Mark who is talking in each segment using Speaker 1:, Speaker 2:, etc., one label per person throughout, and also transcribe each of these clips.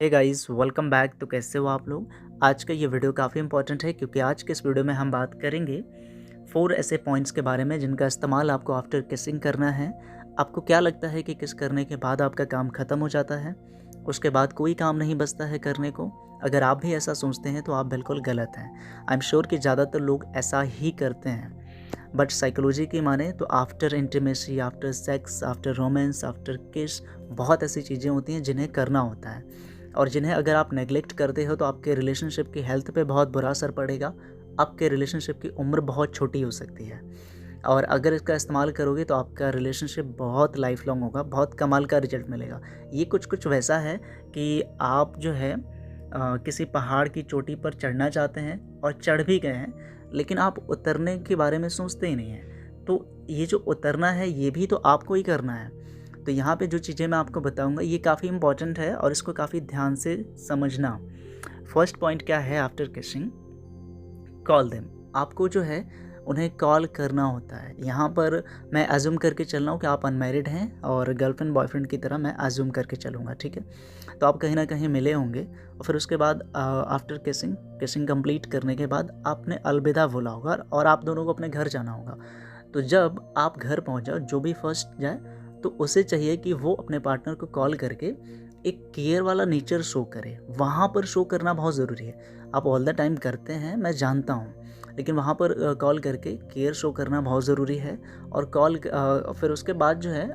Speaker 1: Hey guys, welcome back. तो कैसे हो आप लोग। आज का ये वीडियो काफ़ी इंपॉर्टेंट है क्योंकि आज के इस वीडियो में हम बात करेंगे 4 ऐसे पॉइंट्स के बारे में जिनका इस्तेमाल आपको आफ्टर किसिंग करना है। आपको क्या लगता है कि किस करने के बाद आपका काम ख़त्म हो जाता है, उसके बाद कोई काम नहीं बचता है करने को। अगर आप भी ऐसा सोचते हैं तो आप बिल्कुल गलत हैं। आई एम श्योर कि ज़्यादातर लोग ऐसा ही करते हैं। बट साइकोलॉजी की माने तो after intimacy, after sex, after romance, after किस बहुत ऐसी चीज़ें होती हैं जिन्हें करना होता है, और जिन्हें अगर आप नेगलेक्ट करते हो तो आपके रिलेशनशिप की हेल्थ पे बहुत बुरा असर पड़ेगा। आपके रिलेशनशिप की उम्र बहुत छोटी हो सकती है, और अगर इसका इस्तेमाल करोगे तो आपका रिलेशनशिप बहुत लाइफ लॉन्ग होगा, बहुत कमाल का रिजल्ट मिलेगा। ये कुछ वैसा है कि आप जो है किसी पहाड़ की चोटी पर चढ़ना चाहते हैं और चढ़ भी गए हैं, लेकिन आप उतरने के बारे में सोचते ही नहीं हैं। तो ये जो उतरना है ये भी तो आपको ही करना है। तो यहाँ पे जो चीज़ें मैं आपको बताऊँगा ये काफ़ी इंपॉर्टेंट है और इसको काफ़ी ध्यान से समझना। फर्स्ट पॉइंट क्या है आफ्टर किसिंग? Call them. आपको जो है उन्हें कॉल करना होता है। यहाँ पर मैं अज्यूम करके चल रहा हूँ कि आप अनमैरिड हैं और गर्लफ्रेंड बॉयफ्रेंड की तरह मैं अज्यूम करके चलूँगा, ठीक है। तो आप कहीं ना कहीं मिले होंगे और फिर उसके बाद आफ्टर किसिंग किसिंग कंप्लीट करने के बाद आपने अलविदा बोला होगा और आप दोनों को अपने घर जाना होगा। तो जब आप घर पहुँच जाओ, जो भी फर्स्ट जाए तो उसे चाहिए कि वो अपने पार्टनर को कॉल करके एक केयर वाला नेचर शो करे। वहाँ पर शो करना बहुत ज़रूरी है। आप ऑल द टाइम करते हैं, मैं जानता हूँ, लेकिन वहाँ पर कॉल करके केयर शो करना बहुत ज़रूरी है। और फिर उसके बाद जो है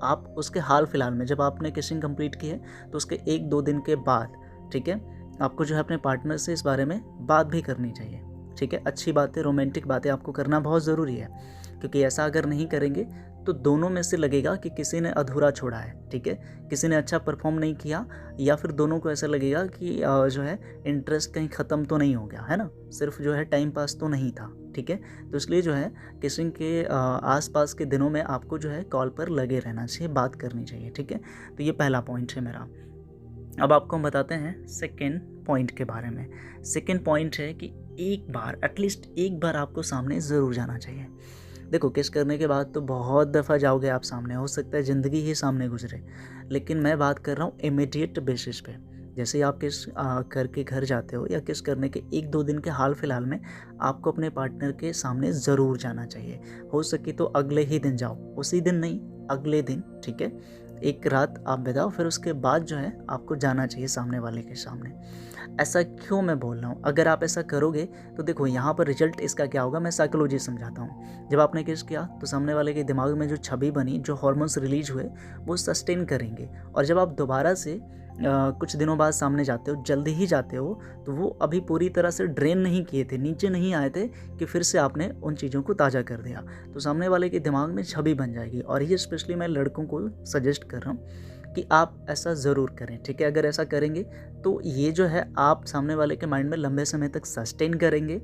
Speaker 1: आप उसके हाल फिलहाल में, जब आपने किसिंग कंप्लीट की है तो उसके 1-2 दिन के बाद, ठीक है, आपको जो है अपने पार्टनर से इस बारे में बात भी करनी चाहिए, ठीक है। अच्छी बातें, रोमांटिक बातें आपको करना बहुत ज़रूरी है, क्योंकि ऐसा अगर नहीं करेंगे तो दोनों में से लगेगा कि किसी ने अधूरा छोड़ा है, ठीक है, किसी ने अच्छा परफॉर्म नहीं किया, या फिर दोनों को ऐसा लगेगा कि जो है इंटरेस्ट कहीं ख़त्म तो नहीं हो गया है ना, सिर्फ जो है टाइम पास तो नहीं था, ठीक है। तो इसलिए जो है किसिंग के आसपास के दिनों में आपको जो है कॉल पर लगे रहना चाहिए, बात करनी चाहिए, ठीक है। तो ये पहला पॉइंट है मेरा। अब आपको हम बताते हैं सेकेंड पॉइंट के बारे में। सेकेंड पॉइंट है कि एक बार, एटलीस्ट एक बार आपको सामने ज़रूर जाना चाहिए। देखो, किस करने के बाद तो बहुत दफ़ा जाओगे आप सामने, हो सकता है ज़िंदगी ही सामने गुजरे, लेकिन मैं बात कर रहा हूँ इमीडिएट बेसिस पे। जैसे ही आप किस करके घर जाते हो या किस करने के 1-2 दिन के हाल फिलहाल में आपको अपने पार्टनर के सामने ज़रूर जाना चाहिए। हो सके तो अगले ही दिन जाओ, उसी दिन नहीं, अगले दिन, ठीक है। एक रात आप बिताओ, फिर उसके बाद जो है आपको जाना चाहिए सामने वाले के सामने। ऐसा क्यों मैं बोल रहा हूँ? अगर आप ऐसा करोगे तो देखो यहाँ पर रिजल्ट इसका क्या होगा, मैं साइकोलॉजी समझाता हूँ। जब आपने किस किया तो सामने वाले के दिमाग में जो छवि बनी, जो हार्मोन्स रिलीज हुए, वो सस्टेन करेंगे, और जब आप दोबारा से कुछ दिनों बाद सामने जाते हो, जल्दी ही जाते हो, तो वो अभी पूरी तरह से ड्रेन नहीं किए थे, नीचे नहीं आए थे कि फिर से आपने उन चीज़ों को ताज़ा कर दिया। तो सामने वाले के दिमाग में छवि बन जाएगी, और ये स्पेशली मैं लड़कों को सजेस्ट कर रहा हूँ कि आप ऐसा ज़रूर करें, ठीक है। अगर ऐसा करेंगे तो ये जो है आप सामने वाले के माइंड में लंबे समय तक सस्टेन करेंगे,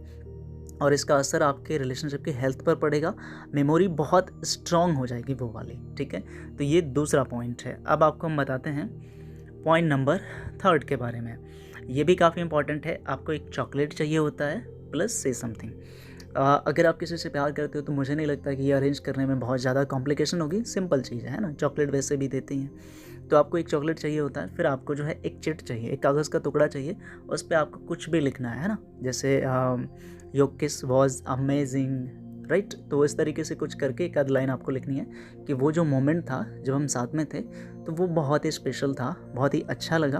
Speaker 1: और इसका असर आपके रिलेशनशिप की हेल्थ पर पड़ेगा। मेमोरी बहुत स्ट्रॉन्ग हो जाएगी वो वाली, ठीक है। तो ये दूसरा पॉइंट है। अब आपको हम बताते हैं पॉइंट नंबर थर्ड के बारे में। ये भी काफ़ी इंपॉर्टेंट है। आपको एक चॉकलेट चाहिए होता है प्लस से समथिंग। अगर आप किसी से प्यार करते हो तो मुझे नहीं लगता कि ये अरेंज करने में बहुत ज़्यादा कॉम्प्लिकेशन होगी, सिंपल चीज़ है ना, चॉकलेट वैसे भी देते हैं। तो आपको एक चॉकलेट चाहिए होता है, फिर आपको जो है एक चिट चाहिए, एक कागज़ का टुकड़ा चाहिए, उस पर आपको कुछ भी लिखना है ना, जैसे योर किस वॉज अमेजिंग, राइट। तो इस तरीके से कुछ करके एक आध लाइन आपको लिखनी है कि वो जो मोमेंट था जब हम साथ में थे तो वो बहुत ही स्पेशल था, बहुत ही अच्छा लगा।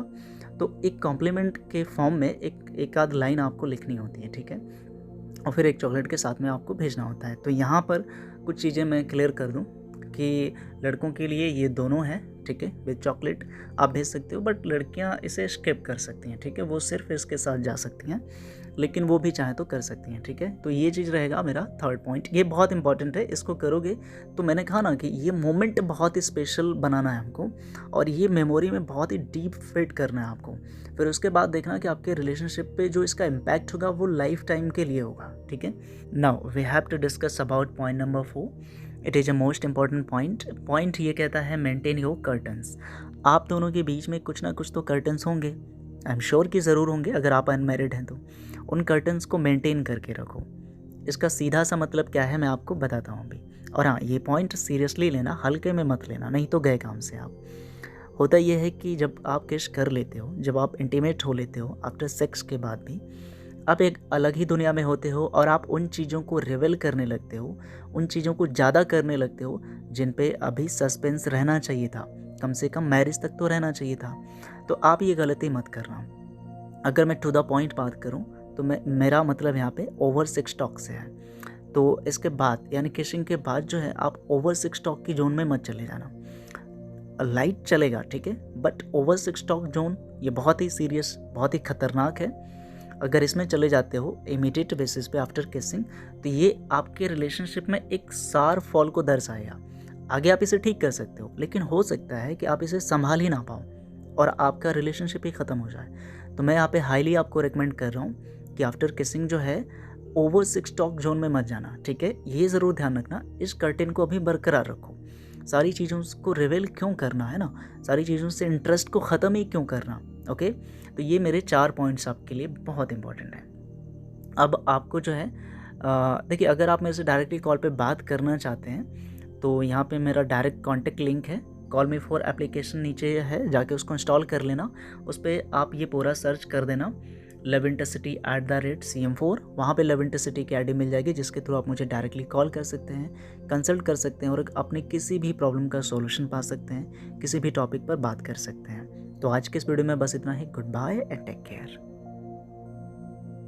Speaker 1: तो एक कॉम्प्लीमेंट के फॉर्म में एक आध लाइन आपको लिखनी होती है, ठीक है, और फिर एक चॉकलेट के साथ में आपको भेजना होता है। तो यहाँ पर कुछ चीज़ें मैं क्लियर कर दूँ कि लड़कों के लिए ये दोनों हैं, ठीक है, विद चॉकलेट आप भेज सकते हो, बट लड़कियाँ इसे स्किप कर सकती हैं, ठीक है, वो सिर्फ इसके साथ जा सकती हैं, लेकिन वो भी चाहे तो कर सकती हैं, ठीक है। तो ये चीज़ रहेगा मेरा थर्ड पॉइंट, ये बहुत इंपॉर्टेंट है। इसको करोगे तो मैंने कहा ना कि ये मोमेंट बहुत ही स्पेशल बनाना है हमको, और ये मेमोरी में बहुत ही डीप फिट करना है आपको। फिर उसके बाद देखना कि आपके रिलेशनशिप पे जो इसका इम्पैक्ट होगा वो लाइफ टाइम के लिए होगा, ठीक है। Now we have to discuss about point number 4। It is a most important point ये कहता है मेंटेन योर कर्टन्स। आप दोनों के बीच में कुछ ना कुछ तो कर्टन्स होंगे, आई एम श्योर कि ज़रूर होंगे अगर आप अनमैरिड हैं तो। उन कर्टन्स को मेंटेन करके रखो। इसका सीधा सा मतलब क्या है मैं आपको बताता हूँ अभी। और हाँ, ये पॉइंट सीरियसली लेना, हल्के में मत लेना, नहीं तो गए काम से आप। होता ये है कि जब आप किस कर लेते हो, जब आप इंटीमेट हो लेते हो आफ्टर सेक्स के बाद भी, आप एक अलग ही दुनिया में होते हो और आप उन चीज़ों को रिवील करने लगते हो, उन चीज़ों को ज़्यादा करने लगते हो जिन पे अभी सस्पेंस रहना चाहिए था, कम से कम मैरिज तक तो रहना चाहिए था। तो आप ये गलती मत करना। अगर मैं टू द पॉइंट बात करूँ तो मेरा मतलब यहाँ पे ओवर सेक्स टॉक से है। तो इसके बाद यानी किसिंग के बाद जो है आप ओवर सेक्स टॉक की जोन में मत चले जाना। लाइट चलेगा, ठीक है, but over sex talk zone ये बहुत ही सीरियस, बहुत ही खतरनाक है। अगर इसमें चले जाते हो इमीडिएट बेसिस पे आफ्टर किसिंग, तो ये आपके रिलेशनशिप में एक सार फॉल को दर्शाएगा। आगे आप इसे ठीक कर सकते हो, लेकिन हो सकता है कि आप इसे संभाल ही ना पाओ और आपका रिलेशनशिप ही ख़त्म हो जाए। तो मैं यहाँ पे हाईली आपको रिकमेंड कर रहा हूँ कि आफ्टर किसिंग जो है ओवर सेक्स टॉक जोन में मत जाना, ठीक है। ये ज़रूर ध्यान रखना, इस कर्टेन को अभी बरकरार रखो। सारी चीज़ों को रिवील क्यों करना है ना, सारी चीज़ों से इंटरेस्ट को ख़त्म ही क्यों करना, ओके। तो ये मेरे 4 पॉइंट्स आपके लिए बहुत इंपॉर्टेंट है। अब आपको जो है देखिए, अगर आप मेरे से डायरेक्टली कॉल पे बात करना चाहते हैं तो यहाँ पे मेरा डायरेक्ट कॉन्टेक्ट लिंक है, कॉल मी फॉर एप्लीकेशन नीचे है, जाके उसको इंस्टॉल कर लेना। उस पर आप ये पूरा सर्च कर देना lovintercity@CM4, वहाँ पे लविंटरसिटी की आईडी मिल जाएगी, जिसके थ्रू आप मुझे डायरेक्टली कॉल कर सकते हैं, कंसल्ट कर सकते हैं और अपनी किसी भी प्रॉब्लम का सॉल्यूशन पा सकते हैं, किसी भी टॉपिक पर बात कर सकते हैं। तो आज के इस वीडियो में बस इतना ही। Goodbye and take care.